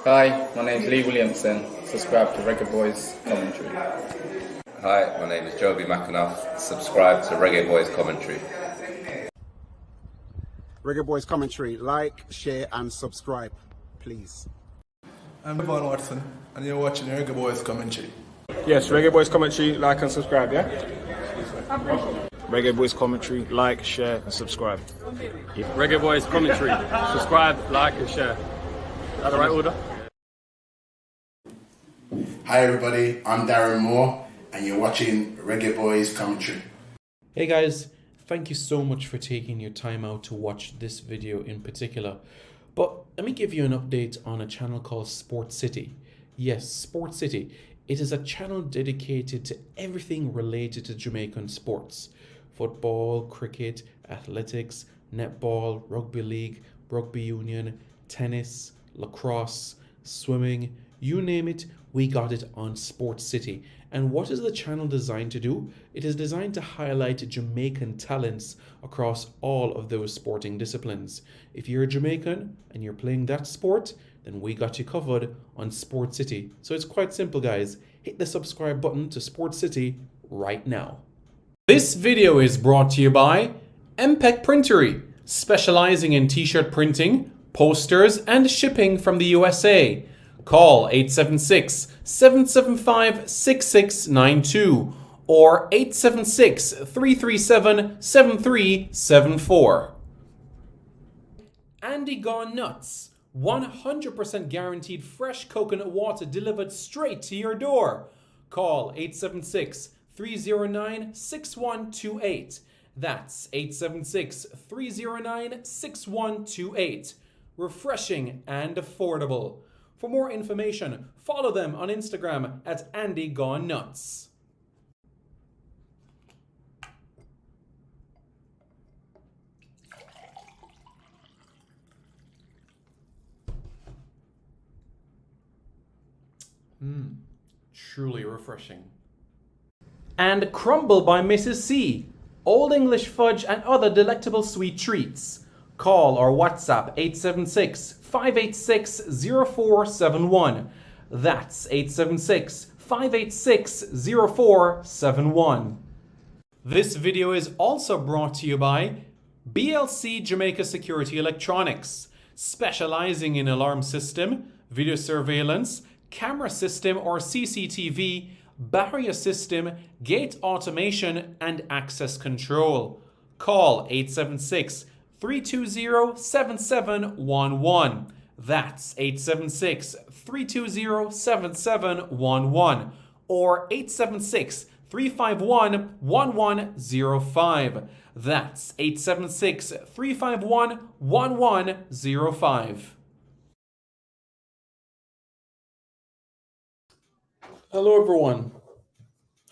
Hi, my name's Lee Williamson. Subscribe to Reggae Boys Commentary. Hi, my name is Joby McAnuff. Subscribe to Reggae Boys Commentary. Reggae Boys Commentary. Like, share, and subscribe, please. I'm Devon Watson, and you're watching Reggae Boys Commentary. Yes, Reggae Boys Commentary, like and subscribe, yeah? Reggae Boys Commentary, like, share, and subscribe. Reggae Boys Commentary, subscribe, like and share. Is that the right order? Hi everybody, I'm Darren Moore and you're watching Reggae Boys Commentary. Hey guys, thank you so much for taking your time out to watch this video in particular. But let me give you an update on a channel called Sport City. Yes, Sport City. It is a channel dedicated to everything related to Jamaican sports. Football, cricket, athletics, netball, rugby league, rugby union, tennis, lacrosse, swimming, you name it, we got it on Sport City. And what is the channel designed to do? It is designed to highlight Jamaican talents across all of those sporting disciplines. If you're a Jamaican and you're playing that sport, then we got you covered on Sport City. So it's quite simple, guys. Hit the subscribe button to Sport City right now. This video is brought to you by MPEC Printery, specializing in t-shirt printing, posters, and shipping from the USA. Call 876-775-6692 or 876-337-7374. Andy Gone Nuts. 100% guaranteed fresh coconut water delivered straight to your door. Call 876-309-6128. That's 876-309-6128. Refreshing and affordable. For more information, follow them on Instagram at Andy Gone Nuts. Truly refreshing. And Crumble by Mrs. C. Old English fudge and other delectable sweet treats. Call or WhatsApp 876-586-0471. That's 876-586-0471. This video is also brought to you by BLC Jamaica Security Electronics, specializing in alarm system, video surveillance, camera system or CCTV, barrier system, gate automation, and access control. Call 876-320-7711. That's 876-320-7711 or 876-351-1105. That's 876-351-1105. Hello everyone.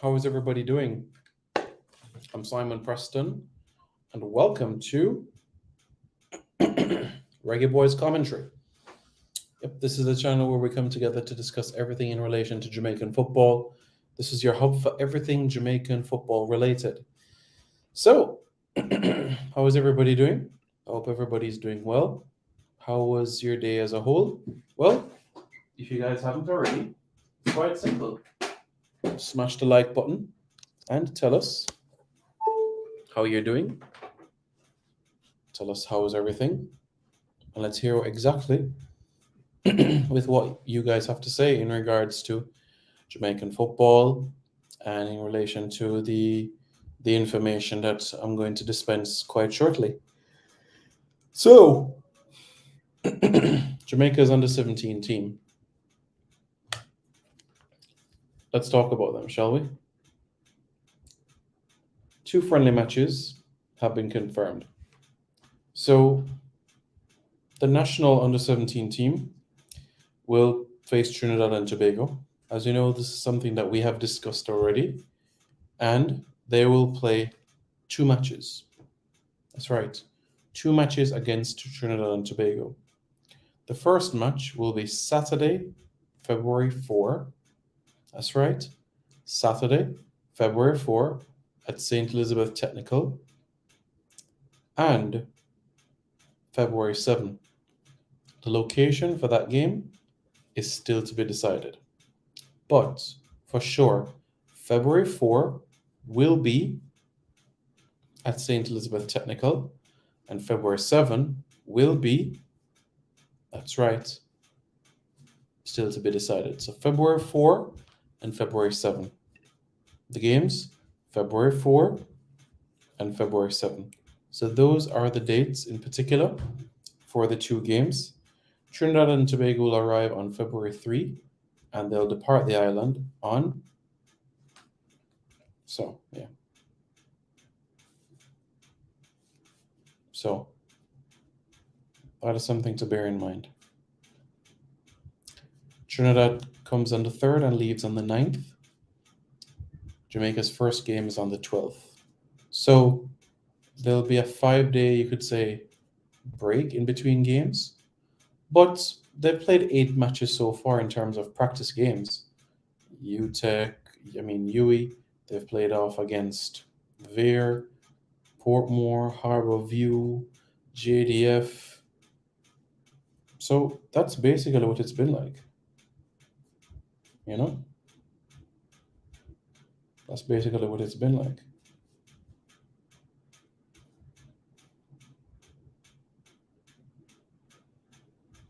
How is everybody doing? I'm Simon Preston and welcome to Reggae Boys Commentary. Yep, this is a channel where we come together to discuss everything in relation to Jamaican football. This is your hub for everything Jamaican football related. So, how is everybody doing? I hope everybody's doing well. How was your day as a whole? Well, if you guys haven't already, it's quite simple. Smash the like button and tell us how you're doing. Tell us how is everything. And let's hear exactly with what you guys have to say in regards to Jamaican football and in relation to the information that I'm going to dispense quite shortly. So, Jamaica's under-17 team. Let's talk about them, shall we? 2 friendly matches have been confirmed. So, the national under-17 team will face Trinidad and Tobago. As you know, this is something that we have discussed already. And they will play 2 matches. That's right. 2 matches against Trinidad and Tobago. The first match will be Saturday, February 4. That's right. Saturday, February 4 at St. Elizabeth Technical. And February 7. The location for that game is still to be decided. But for sure, February 4 will be at St. Elizabeth Technical, and February 7 will be, that's right, still to be decided. So February 4 and February 7. The games, February 4 and February 7. So those are the dates in particular for the two games. Trinidad and Tobago will arrive on February 3 and they'll depart the island on, so yeah. So that is something to bear in mind. Trinidad comes on the 3rd and leaves on the 9th. Jamaica's first game is on the 12th. So there'll be a 5-day, you could say, break in between games. But they've played 8 matches so far in terms of practice games. UWI, they've played off against Vere, Portmore, Harbour View, JDF. So that's basically what it's been like. You know? That's basically what it's been like.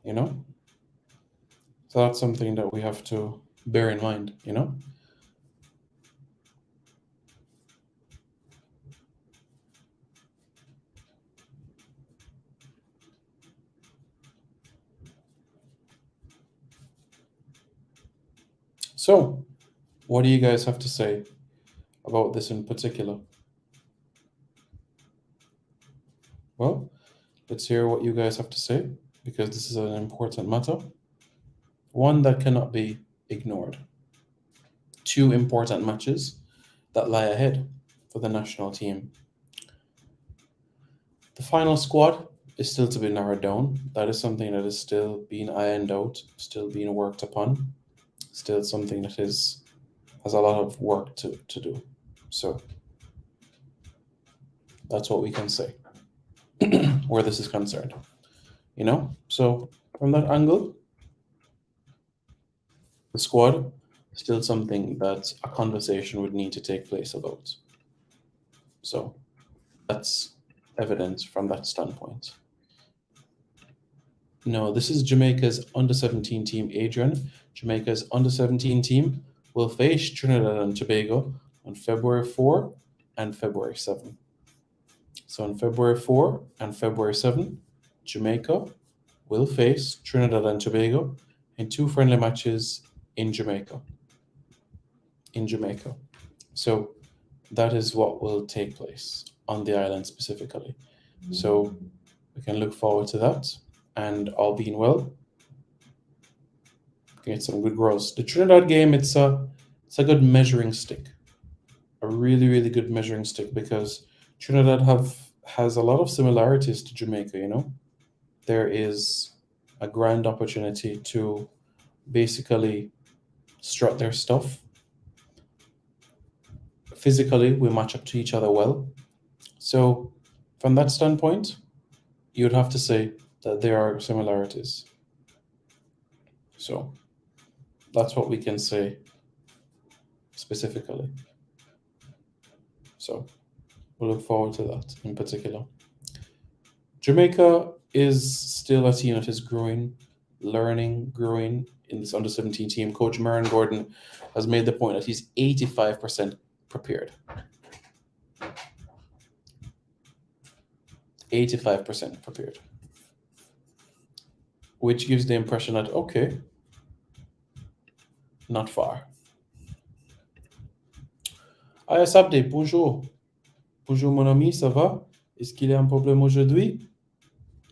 You know? So that's something that we have to bear in mind, you know? So, what do you guys have to say about this in particular? Well, let's hear what you guys have to say, because this is an important matter. One that cannot be ignored. 2 important matches that lie ahead for the national team. The final squad is still to be narrowed down. That is something that is still being ironed out, still being worked upon, still something that has a lot of work to do. So that's what we can say where this is concerned. You know? So from that angle, the squad is still something that a conversation would need to take place about. So that's evident from that standpoint. No, this is Jamaica's under-17 team, Adrian. Jamaica's under-17 team will face Trinidad and Tobago on February 4 and February 7. So on February 4 and February 7, Jamaica will face Trinidad and Tobago in 2 friendly matches in Jamaica. So that is what will take place on the island specifically. So we can look forward to that, and all being well, get some good growth. The Trinidad game, it's a good measuring stick, a really, really good measuring stick, because Trinidad has a lot of similarities to Jamaica, you know. There is a grand opportunity to basically strut their stuff. Physically, we match up to each other well. So from that standpoint, you'd have to say that there are similarities. So that's what we can say specifically. So we'll look forward to that in particular. Jamaica is still a team that is growing in this under-17 team. Coach Marin Gordon has made the point that he's 85% prepared. 85% prepared. Which gives the impression that, okay, not far. Aya Sabde, bonjour. Bonjour mon ami, ça va? Est-ce qu'il y a un problème aujourd'hui?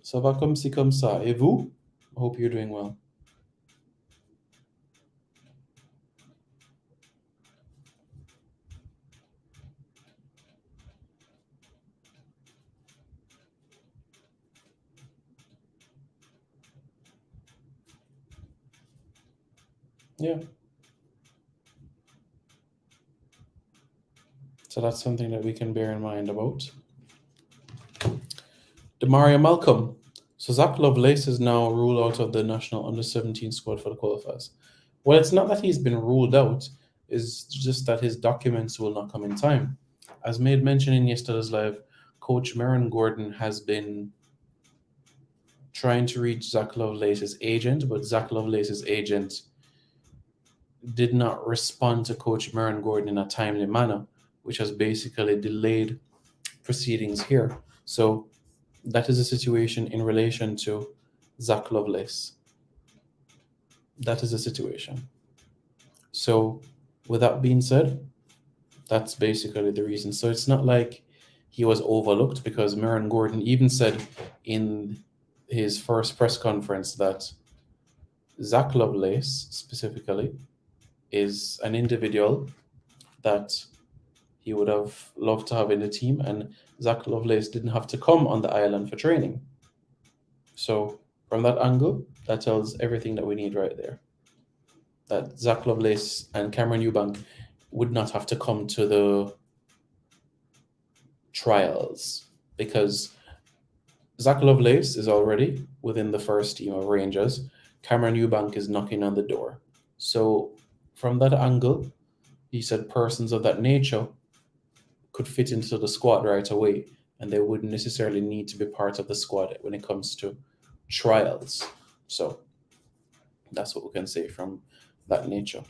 Ça va comme ci, comme ça. Et vous? I hope you're doing well. Yeah. So that's something that we can bear in mind about. Demaria Malcolm, So Zach Lovelace is now ruled out of the national under-17 squad for the qualifiers. Well, it's not that he's been ruled out, it's just that his documents will not come in time. As made mention in yesterday's live, Coach Merrin Gordon has been trying to reach Zach Lovelace's agent, but Zach Lovelace's agent did not respond to Coach Merrin Gordon in a timely manner, which has basically delayed proceedings here. So that is a situation in relation to Zach Lovelace. That is the situation. So with that being said, that's basically the reason. So it's not like he was overlooked, because Merrin Gordon even said in his first press conference that Zach Lovelace specifically is an individual that he would have loved to have in the team, and Zach Lovelace didn't have to come on the island for training. So from that angle, that tells everything that we need right there. That Zach Lovelace and Cameron Eubank would not have to come to the trials, because Zach Lovelace is already within the first team of Rangers. Cameron Eubank is knocking on the door. So from that angle, he said persons of that nature could fit into the squad right away, and they wouldn't necessarily need to be part of the squad when it comes to trials. So that's what we can say from that nature.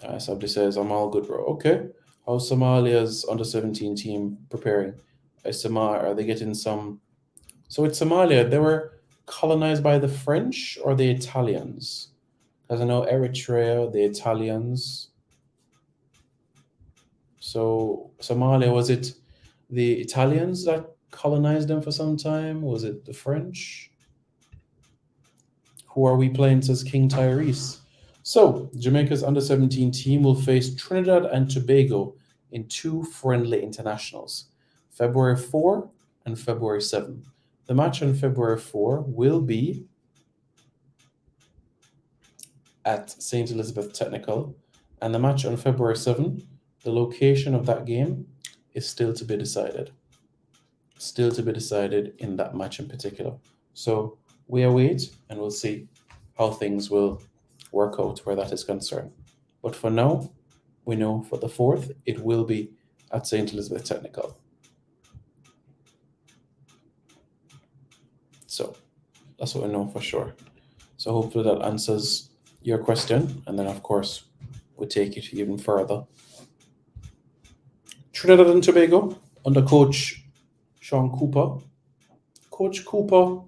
Sabdi says, I'm all good, bro. Okay. How's Somalia's under-17 team preparing? Are they getting some... So with Somalia, they were colonized by the French or the Italians? Because I know Eritrea, the Italians. So Somalia, was it the Italians that colonized them for some time? Was it the French? Who are we playing, says King Tyrese? So Jamaica's under-17 team will face Trinidad and Tobago in 2 friendly internationals, February 4 and February 7. The match on February 4 will be at St. Elizabeth Technical, and the match on February 7, the location of that game is still to be decided. Still to be decided in that match in particular. So we await and we'll see how things will work out where that is concerned. But for now, we know for the 4th, it will be at St. Elizabeth Technical. So that's what we know for sure. So hopefully that answers your question. And then, of course, we'll take it even further. Trinidad and Tobago under Coach Sean Cooper. Coach Cooper,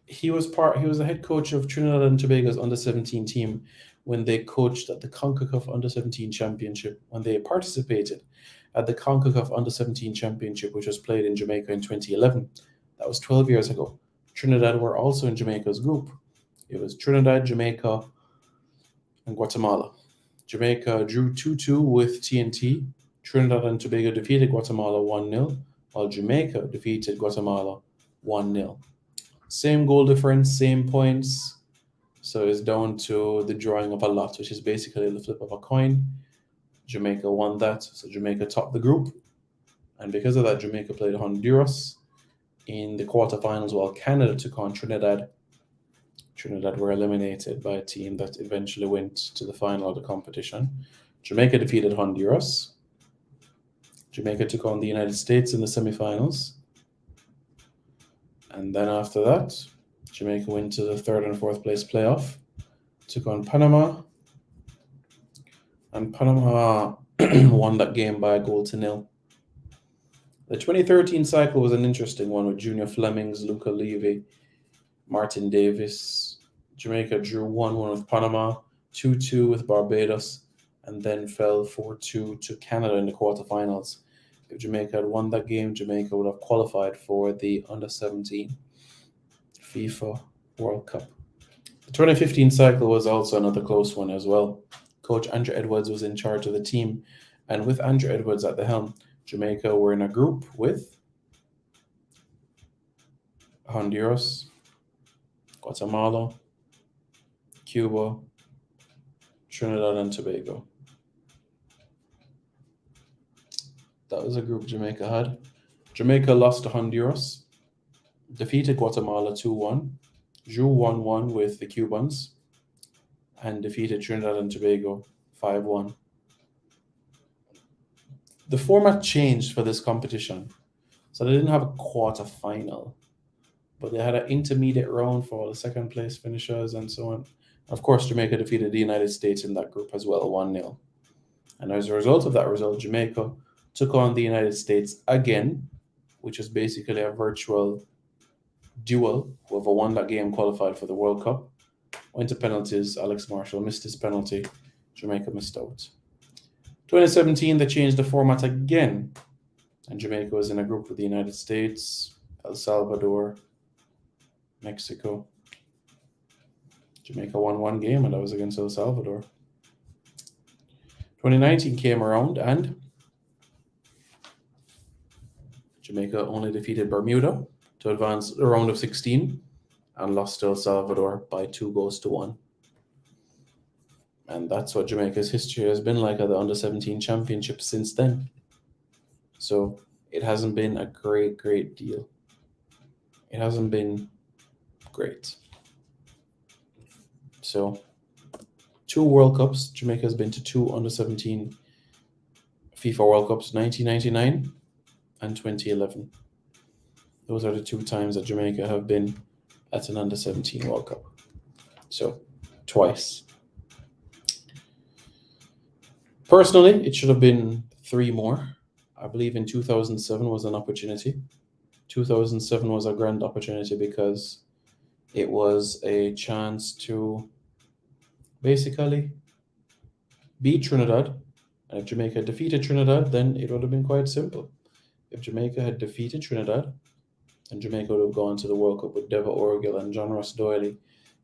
he was the head coach of Trinidad and Tobago's under-17 team when they coached at the CONCACAF Under-17 Championship, when they participated at the CONCACAF Under-17 Championship, which was played in Jamaica in 2011. That was 12 years ago. Trinidad were also in Jamaica's group. It was Trinidad, Jamaica, and Guatemala. Jamaica drew 2-2 with TNT. Trinidad and Tobago defeated Guatemala 1-0, while Jamaica defeated Guatemala 1-0. Same goal difference, same points. So it's down to the drawing of a lot, which is basically the flip of a coin. Jamaica won that, so Jamaica topped the group. And because of that, Jamaica played Honduras in the quarterfinals, while Canada took on Trinidad. Trinidad were eliminated by a team that eventually went to the final of the competition. Jamaica defeated Honduras. Jamaica took on the United States in the semifinals. And then after that, Jamaica went to the 3rd and 4th place playoff, took on Panama, and Panama won that game by a 1-0. The 2013 cycle was an interesting one with Junior Flemings, Luca Levy, Martin Davis. Jamaica drew 1-1 with Panama, 2-2 with Barbados, and then fell 4-2 to Canada in the quarterfinals. If Jamaica had won that game, Jamaica would have qualified for the Under-17 FIFA World Cup. The 2015 cycle was also another close one as well. Coach Andrew Edwards was in charge of the team, and with Andrew Edwards at the helm, Jamaica were in a group with Honduras, Guatemala, Cuba, Trinidad and Tobago. That was a group Jamaica had. Jamaica lost to Honduras defeated Guatemala 2-1, drew 1-1 with the Cubans, and defeated Trinidad and Tobago 5-1. The format changed for this competition. So they didn't have a quarter final, but they had an intermediate round for all the second place finishers and so on. Of course, Jamaica defeated the United States in that group as well, 1-0. And as a result of that result, Jamaica took on the United States again, which is basically a virtual duel. Whoever won that game qualified for the World Cup. Went to penalties. Alex Marshall missed his penalty. Jamaica missed out. 2017, they changed the format again. And Jamaica was in a group with the United States, El Salvador, Mexico. Jamaica won one game, and that was against El Salvador. 2019 came around, and Jamaica only defeated Bermuda to advance the round of 16 and lost to El Salvador by 2-1. And that's what Jamaica's history has been like at the Under-17 Championship since then. So it hasn't been a great deal. It hasn't been great. So 2 World Cups. Jamaica has been to 2 Under-17 FIFA World Cups, 1999 and 2011. Those are the 2 times that Jamaica have been at an Under-17 World Cup. So twice. Personally, it should have been 3 more. I believe in 2007 was an opportunity. 2007 was a grand opportunity because it was a chance to basically beat Trinidad. And if Jamaica defeated Trinidad, then it would have been quite simple. If Jamaica had defeated Trinidad, then Jamaica would have gone to the World Cup with Deva Orgill and John Ross Doyley,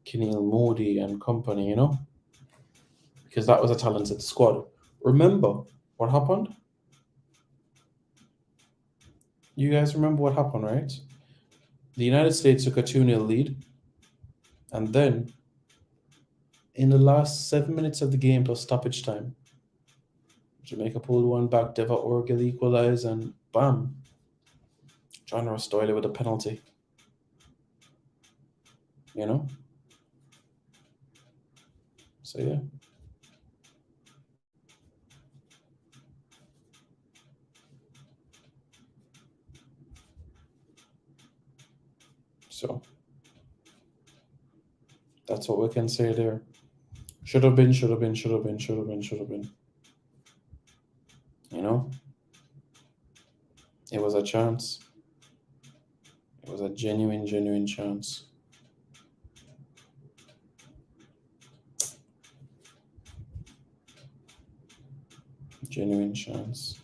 Keneal Moody and company, you know? Because that was a talented squad. Remember what happened? You guys remember what happened, right? The United States took a 2-0 lead. And then, in the last 7 minutes of the game plus stoppage time, Jamaica pulled one back, Deva Orgill equalized, and bam, John Ross Doyley with a penalty. You know? So, yeah. So, that's what we can say there. Should have been. You know? It was a chance. It was a genuine chance. Genuine chance.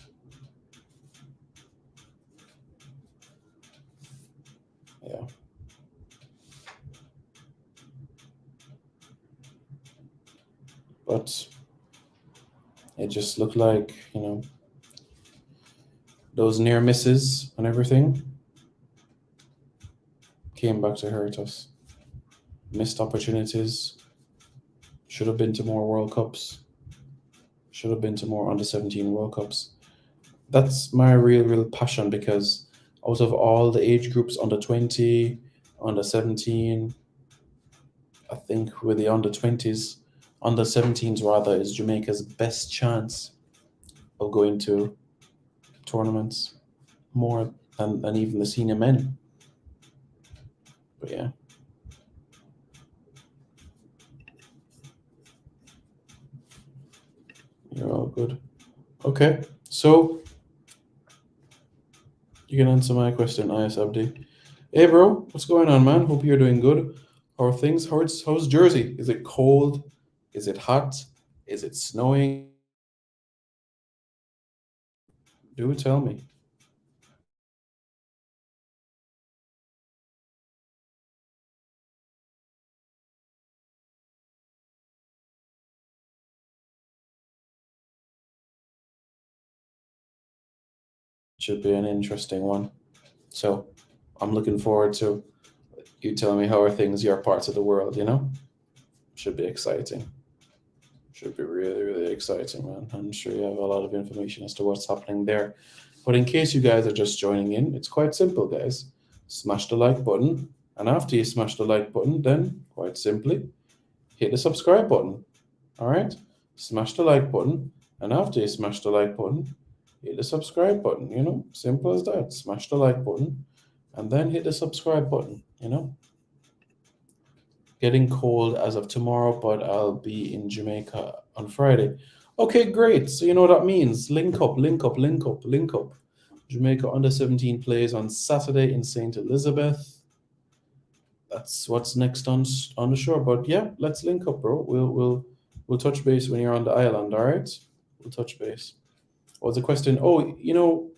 Yeah. But it just looked like, you know, those near misses and everything came back to hurt us. Missed opportunities. Should have been to more World Cups. Should have been to more Under-17 World Cups. That's my real passion, because out of all the age groups, Under-20, Under-17, I think with the Under-20s, Under-17s rather, is Jamaica's best chance of going to tournaments more than even the senior men. But yeah. You're all good. Okay, so you can answer my question, IS Abdi. Hey bro, what's going on, man? Hope you're doing good. How are things? How's Jersey? Is it cold? Is it hot? Is it snowing? Do tell me. Should be an interesting one. So I'm looking forward to you telling me how are things your parts of the world, you know? Should be exciting. Should be really exciting, man. I'm sure you have a lot of information as to what's happening there. But in case you guys are just joining in, it's quite simple, guys. smash the like button. And after you smash the like button, then quite simply, hit the subscribe button. All right? Smash the like button. And after you smash the like button, hit the subscribe button. You know, simple as that. Smash the like button and then hit the subscribe button. You know, getting cold as of tomorrow, but I'll be in Jamaica on Friday. Okay, great. So you know what that means. Link up, link up, link up, link up. Jamaica under 17 plays on Saturday in St. Elizabeth. That's what's next on the shore. But yeah, let's link up, bro. We'll touch base when you're on the island, all right? We'll touch base. What's the question? Oh, you know,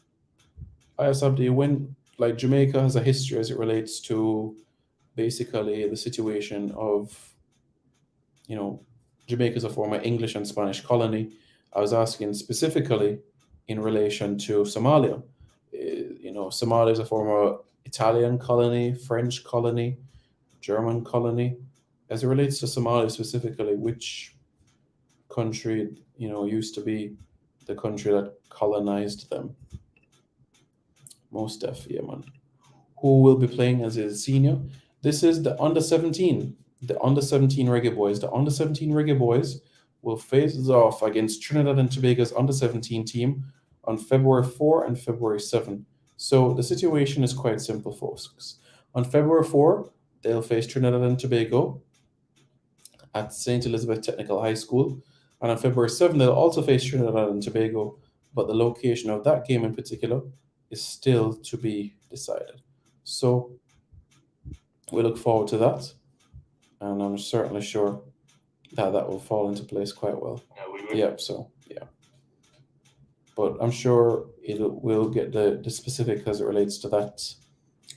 ISabdi, when like Jamaica has a history as it relates to basically the situation of, you know, Jamaica is a former English and Spanish colony. I was asking specifically in relation to Somalia. You know, Somalia is a former Italian colony, French colony, German colony. As it relates to Somalia specifically, which country, you know, used to be the country that colonized them? Most def, yeah, man. Who will be playing as a senior? This is the under 17, the under 17 Reggae Boys. The under 17 Reggae Boys will face off against Trinidad and Tobago's under 17 team on February 4 and February 7. So the situation is quite simple, folks. On February 4, they'll face Trinidad and Tobago at St. Elizabeth Technical High School. And on February 7, they'll also face Trinidad and Tobago, but the location of that game in particular is still to be decided. So we look forward to that, and I'm certainly sure that that will fall into place quite well. Yeah, so yeah. But I'm sure we'll get the specific as it relates to that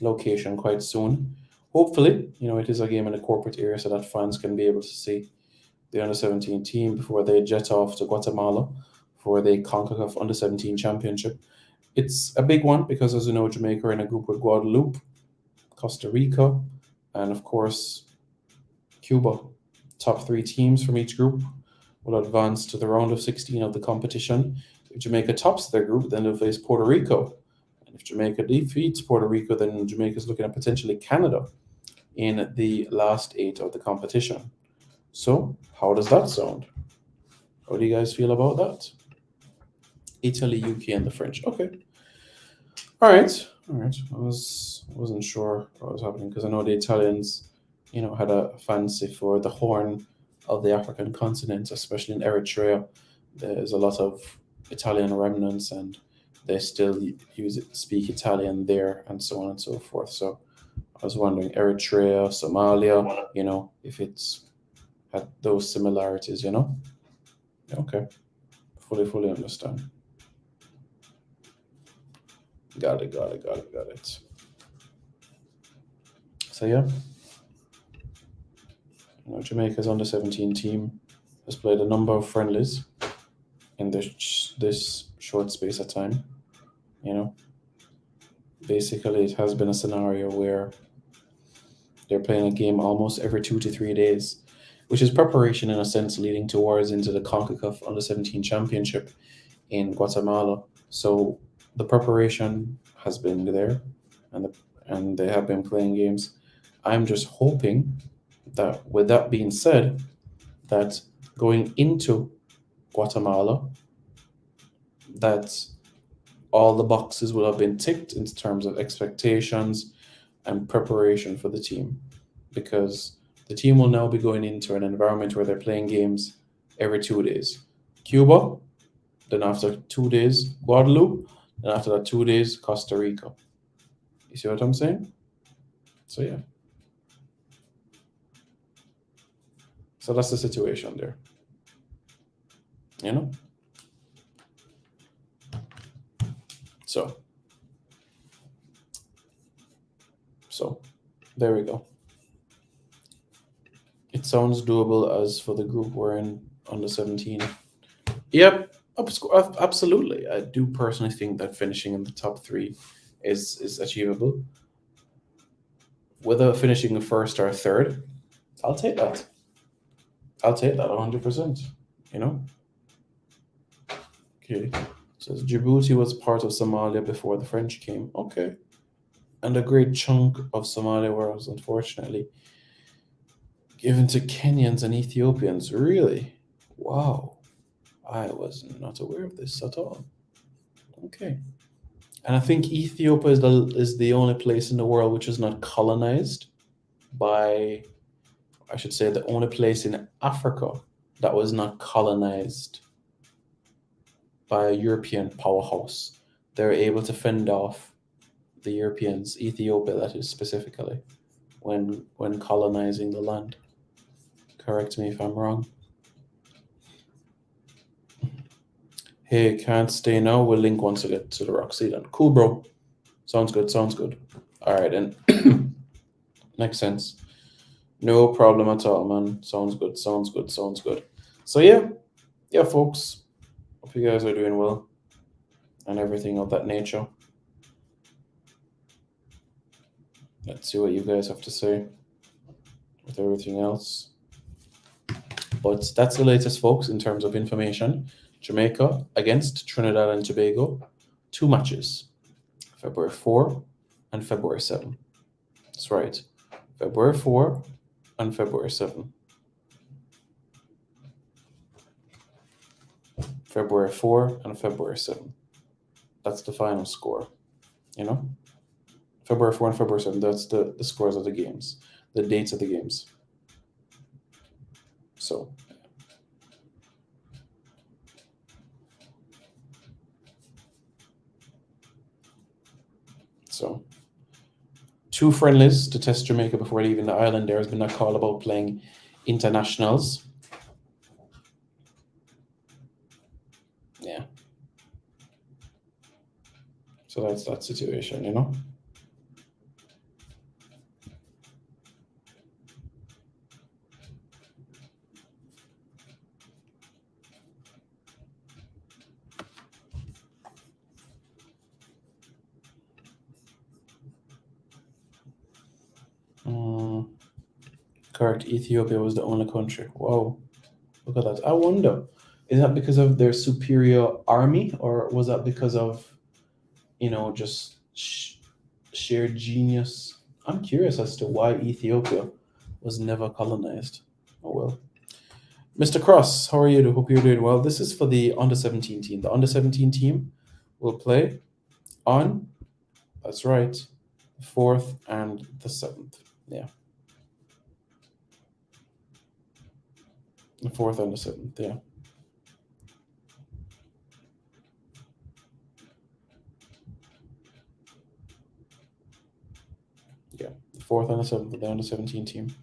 location quite soon. Hopefully, you know, it is a game in a corporate area so that fans can be able to see the under-17 team before they jet off to Guatemala for the CONCACAF under-17 championship. It's a big one because, as you know, Jamaica are in a group with Guadeloupe, Costa Rica, and of course, Cuba. Top 3 teams from each group will advance to the round of 16 of the competition. If Jamaica tops their group, then they'll face Puerto Rico. And if Jamaica defeats Puerto Rico, then Jamaica's looking at potentially Canada in the last 8 of the competition. So, how does that sound? How do you guys feel about that? Italy, UK, and the French. Okay. All right. I wasn't sure what was happening because I know the Italians, you know, had a fancy for the Horn of the African continent, especially in Eritrea. There's a lot of Italian remnants, and they still speak Italian there, and so on and so forth. So I was wondering, Eritrea, Somalia, you know, if it's had those similarities, you know? Okay. Fully understand. Got it. So yeah, you know, Jamaica's under-17 team has played a number of friendlies in this short space of time. You know, basically it has been a scenario where they're playing a game almost every 2 to 3 days, which is preparation in a sense leading towards into the CONCACAF under-17 championship in Guatemala. So the preparation has been there, and they have been playing games. I'm just hoping that, with that being said, that going into Guatemala, that all the boxes will have been ticked in terms of expectations and preparation for the team, because the team will now be going into an environment where they're playing games every 2 days. Cuba, then after 2 days, Guadeloupe, then after that 2 days, Costa Rica. You see what I'm saying? So yeah. So that's the situation there. You know? So there we go. It sounds doable as for the group we're in under 17. Yep, absolutely. I do personally think that finishing in the top 3 is achievable. Whether finishing first or third, I'll take that. 100%. You know? Okay. Says Djibouti was part of Somalia before the French came. Okay. And a great chunk of Somalia was unfortunately given to Kenyans and Ethiopians. Really? Wow. I was not aware of this at all. Okay. And I think Ethiopia is the only place in the world which is not colonized by, I should say, the only place in Africa that was not colonized by a European powerhouse. They're able to fend off the Europeans, Ethiopia that is specifically, when colonizing the land. Correct me if I'm wrong. Hey, can't stay now. We'll link once we get to the Rock Sea then. Cool, bro. Sounds good, sounds good. All right, then. Makes sense. No problem at all, man. Sounds good, sounds good, sounds good. So yeah, folks. Hope you guys are doing well and everything of that nature. Let's see what you guys have to say with everything else. But that's the latest, folks, in terms of information. Jamaica against Trinidad and Tobago, 2 matches, February 4 and February 7. That's right, February 4 and February 7. February 4 and February 7. That's the final score, you know? February 4 and February 7, that's the scores of the games, the dates of the games. So 2 friendlies to test Jamaica before leaving the island. There has been a call about playing internationals. Yeah. So that's that situation, you know? Correct. Ethiopia was the only country. Wow. Look at that. I wonder, is that because of their superior army, or was that because of, just sheer genius? I'm curious as to why Ethiopia was never colonized. Oh, well. Mr. Cross, how are you? Hope you're doing well. This is for the under-17 team. The under-17 team will play on, that's right, the 4th and the 7th. Yeah. The 4th and the 7th, yeah. Yeah, the 4th and the 7th of the under-17 team.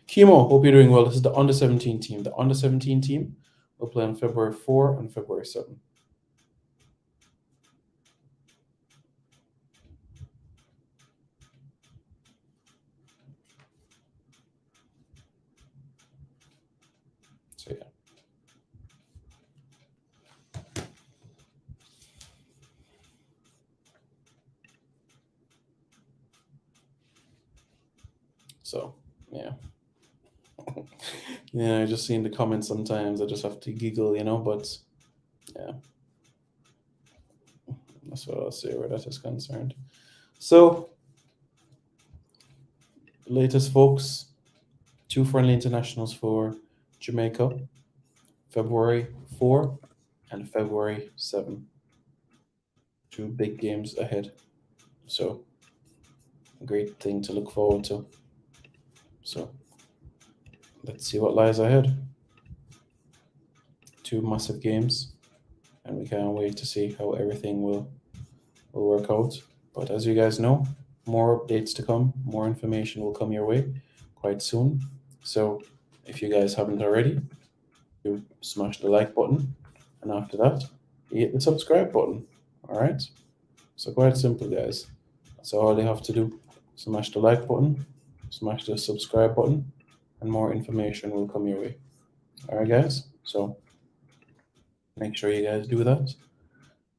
Kimo, hope you're doing well. This is the under-17 team. The under-17 team will play on February 4 and February 7. So, yeah. So, yeah. Yeah, I just see in the comments sometimes I just have to giggle, but yeah. That's what I'll say where that is concerned. So, latest, folks, 2 friendly internationals for Jamaica, February 4 and February 7. 2 big games ahead. So, a great thing to look forward to. So, let's see what lies ahead. 2 massive games, and we can't wait to see how everything will work out. But as you guys know, more updates to come, more information will come your way quite soon. So if you guys haven't already, you smash the like button, and after that, you hit the subscribe button. All right? So quite simple, guys. That's all you have to do. Smash the like button, smash the subscribe button, and more information will come your way. All right, guys? So make sure you guys do that.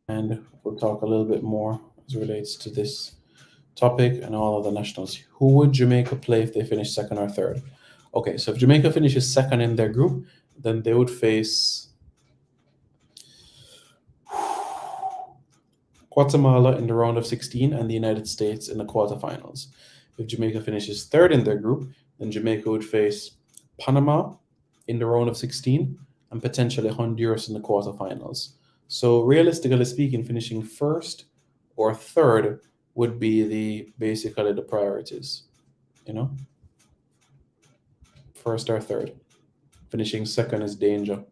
And we'll talk a little bit more as it relates to this topic and all of the nationals. Who would Jamaica play if they finish 2nd or 3rd? Okay, so if Jamaica finishes 2nd in their group, then they would face Guatemala in the round of 16, and the United States in the quarterfinals. If Jamaica finishes third in their group, then Jamaica would face Panama in the round of 16 and potentially Honduras in the quarterfinals. So realistically speaking, finishing first or third would be basically the priorities, you know? First or third. Finishing second is danger.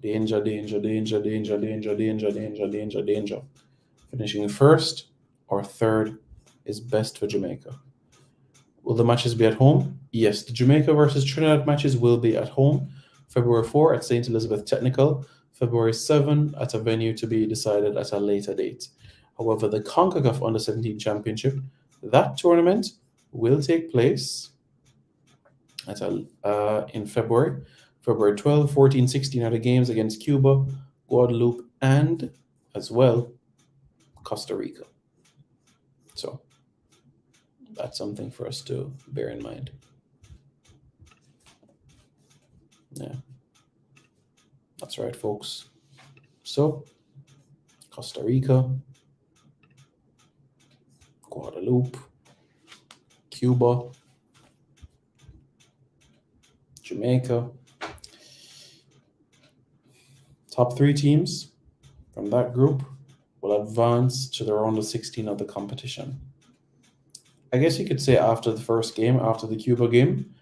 Danger, danger, danger, danger, danger, danger, danger, danger, danger. Finishing first or third is best for Jamaica. Will the matches be at home? Yes, the Jamaica versus Trinidad matches will be at home. February 4 at St. Elizabeth Technical, February 7 at a venue to be decided at a later date. However, the CONCACAF Under-17 Championship, that tournament will take place in February. February 12, 14, 16 are the games against Cuba, Guadeloupe, and as well Costa Rica. So that's something for us to bear in mind. Yeah, that's right, folks. So Costa Rica, Guadeloupe, Cuba, Jamaica. Top 3 teams from that group will advance to the round of 16 of the competition. I guess you could say after the first game, after the Cuba game,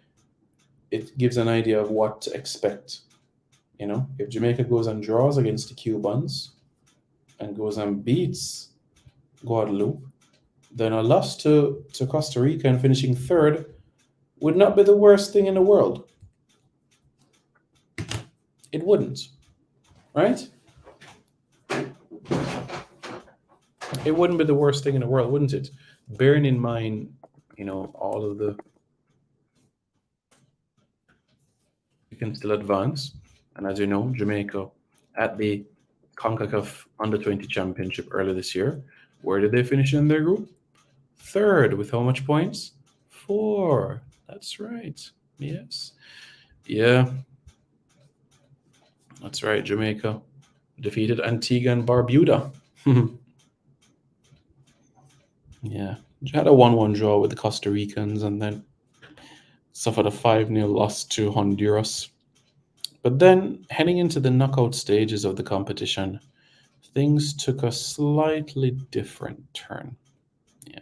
it gives an idea of what to expect. You know, if Jamaica goes and draws against the Cubans and goes and beats Guadeloupe, then a loss to Costa Rica and finishing third would not be the worst thing in the world. It wouldn't, right? It wouldn't be the worst thing in the world, wouldn't it? Bearing in mind, you know, all of the... You can still advance. And as you know, Jamaica at the CONCACAF Under-20 Championship earlier this year, where did they finish in their group? Third, with how much points? 4. That's right. Yes. Yeah. That's right. Jamaica defeated Antigua and Barbuda. Yeah. Had a 1-1 draw with the Costa Ricans and then suffered a 5-0 loss to Honduras. But then, heading into the knockout stages of the competition, things took a slightly different turn. Yeah.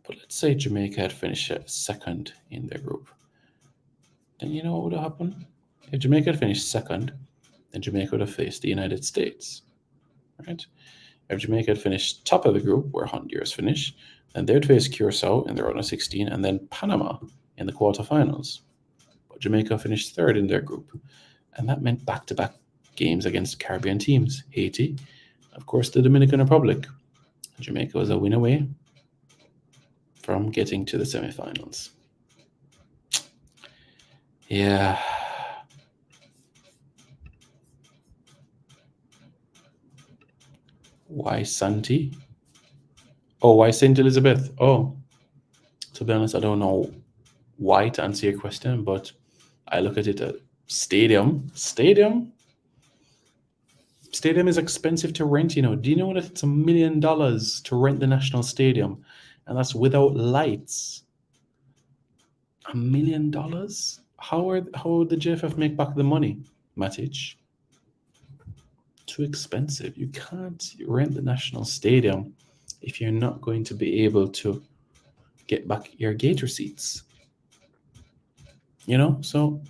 But let's say Jamaica had finished second in their group. Then you know what would have happened? If Jamaica had finished second, then Jamaica would have faced the United States, right? If Jamaica had finished top of the group, where Honduras finished, then they'd face Curacao in the round of 16 and then Panama in the quarterfinals. But Jamaica finished third in their group, and that meant back-to-back games against Caribbean teams, Haiti, of course, the Dominican Republic. Jamaica was a win away from getting to the semifinals. Yeah. Why Santi? Oh, why St. Elizabeth? Oh, to be honest, I don't know why to answer your question, but I look at it as stadium. Stadium is expensive to rent, you know. Do you know that it's $1 million to rent the National Stadium? And that's without lights. $1 million? How would the JFF make back the money, Matic? Too expensive. You can't rent the National Stadium if you're not going to be able to get back your gate receipts. You know, so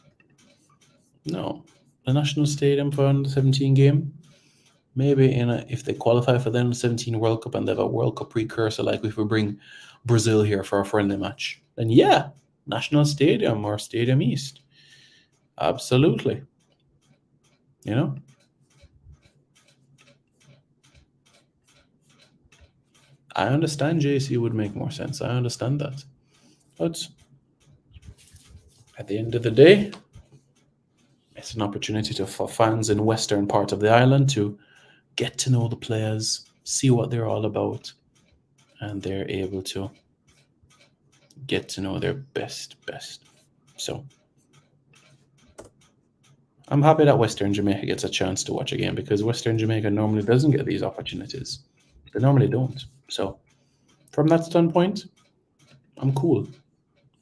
no. The National Stadium for under 17 game, maybe if they qualify for the under 17 World Cup and they have a World Cup precursor, like if we bring Brazil here for a friendly match, then yeah, National Stadium or Stadium East. Absolutely. You know? I understand JC would make more sense. I understand that. But at the end of the day, it's an opportunity for fans in western part of the island to get to know the players, see what they're all about, and they're able to get to know their best. So I'm happy that Western Jamaica gets a chance to watch a game, because Western Jamaica normally doesn't get these opportunities. They normally don't. So from that standpoint, I'm cool.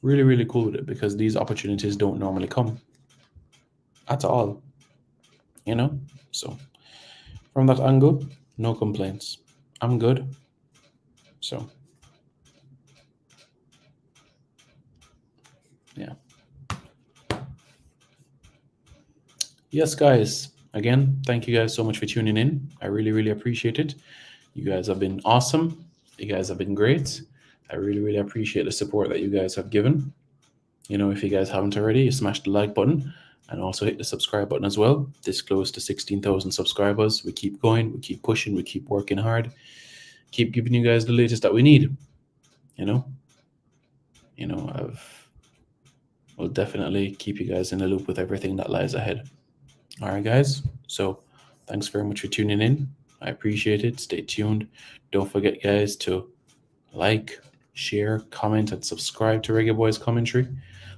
Really, really cool with it because these opportunities don't normally come at all. You know? So from that angle, no complaints. I'm good. So yeah. Yes, guys. Again, thank you guys so much for tuning in. I really, really appreciate it. You guys have been awesome. You guys have been great. I really, really appreciate the support that you guys have given. You know, if you guys haven't already, you smash the like button and also hit the subscribe button as well. This close to 16,000 subscribers. We keep going, we keep pushing, we keep working hard, keep giving you guys the latest that we need. We'll definitely keep you guys in the loop with everything that lies ahead. All right, guys. So thanks very much for tuning in. I appreciate it. Stay tuned. Don't forget, guys, to like, share, comment, and subscribe to Reggae Boys Commentary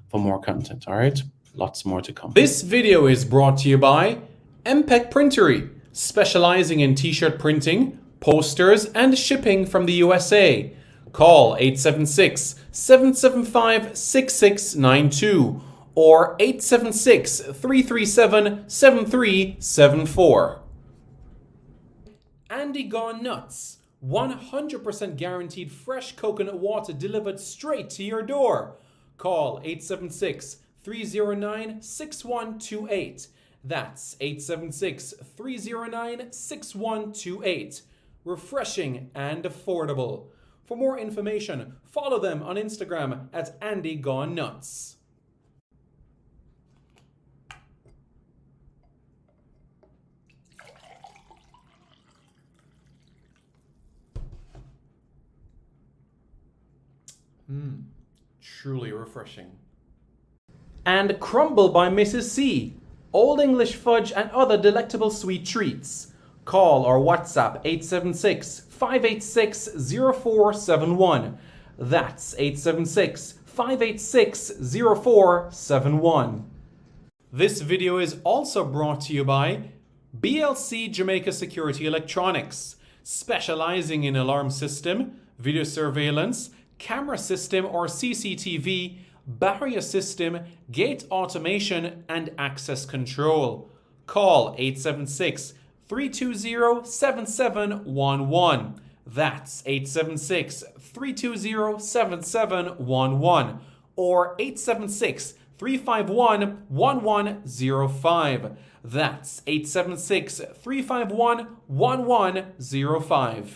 for more content. All right? Lots more to come. This video is brought to you by MPEC Printery, specializing in t-shirt printing, posters, and shipping from the USA. Call 876-775-6692 or 876-337-7374. Andy Gone Nuts. 100% guaranteed fresh coconut water delivered straight to your door. Call 876-309-6128. That's 876-309-6128. Refreshing and affordable. For more information, follow them on Instagram at Andy Gone Nuts. Truly refreshing. And Crumble by Mrs. C. Old English fudge and other delectable sweet treats. Call or WhatsApp 876-586-0471. That's 876-586-0471. This video is also brought to you by BLC Jamaica Security Electronics, specializing in alarm system, video surveillance, camera system or CCTV, barrier system, gate automation, and access control. Call 876-320-7711. That's 876-320-7711 or 876-351-1105. That's 876-351-1105.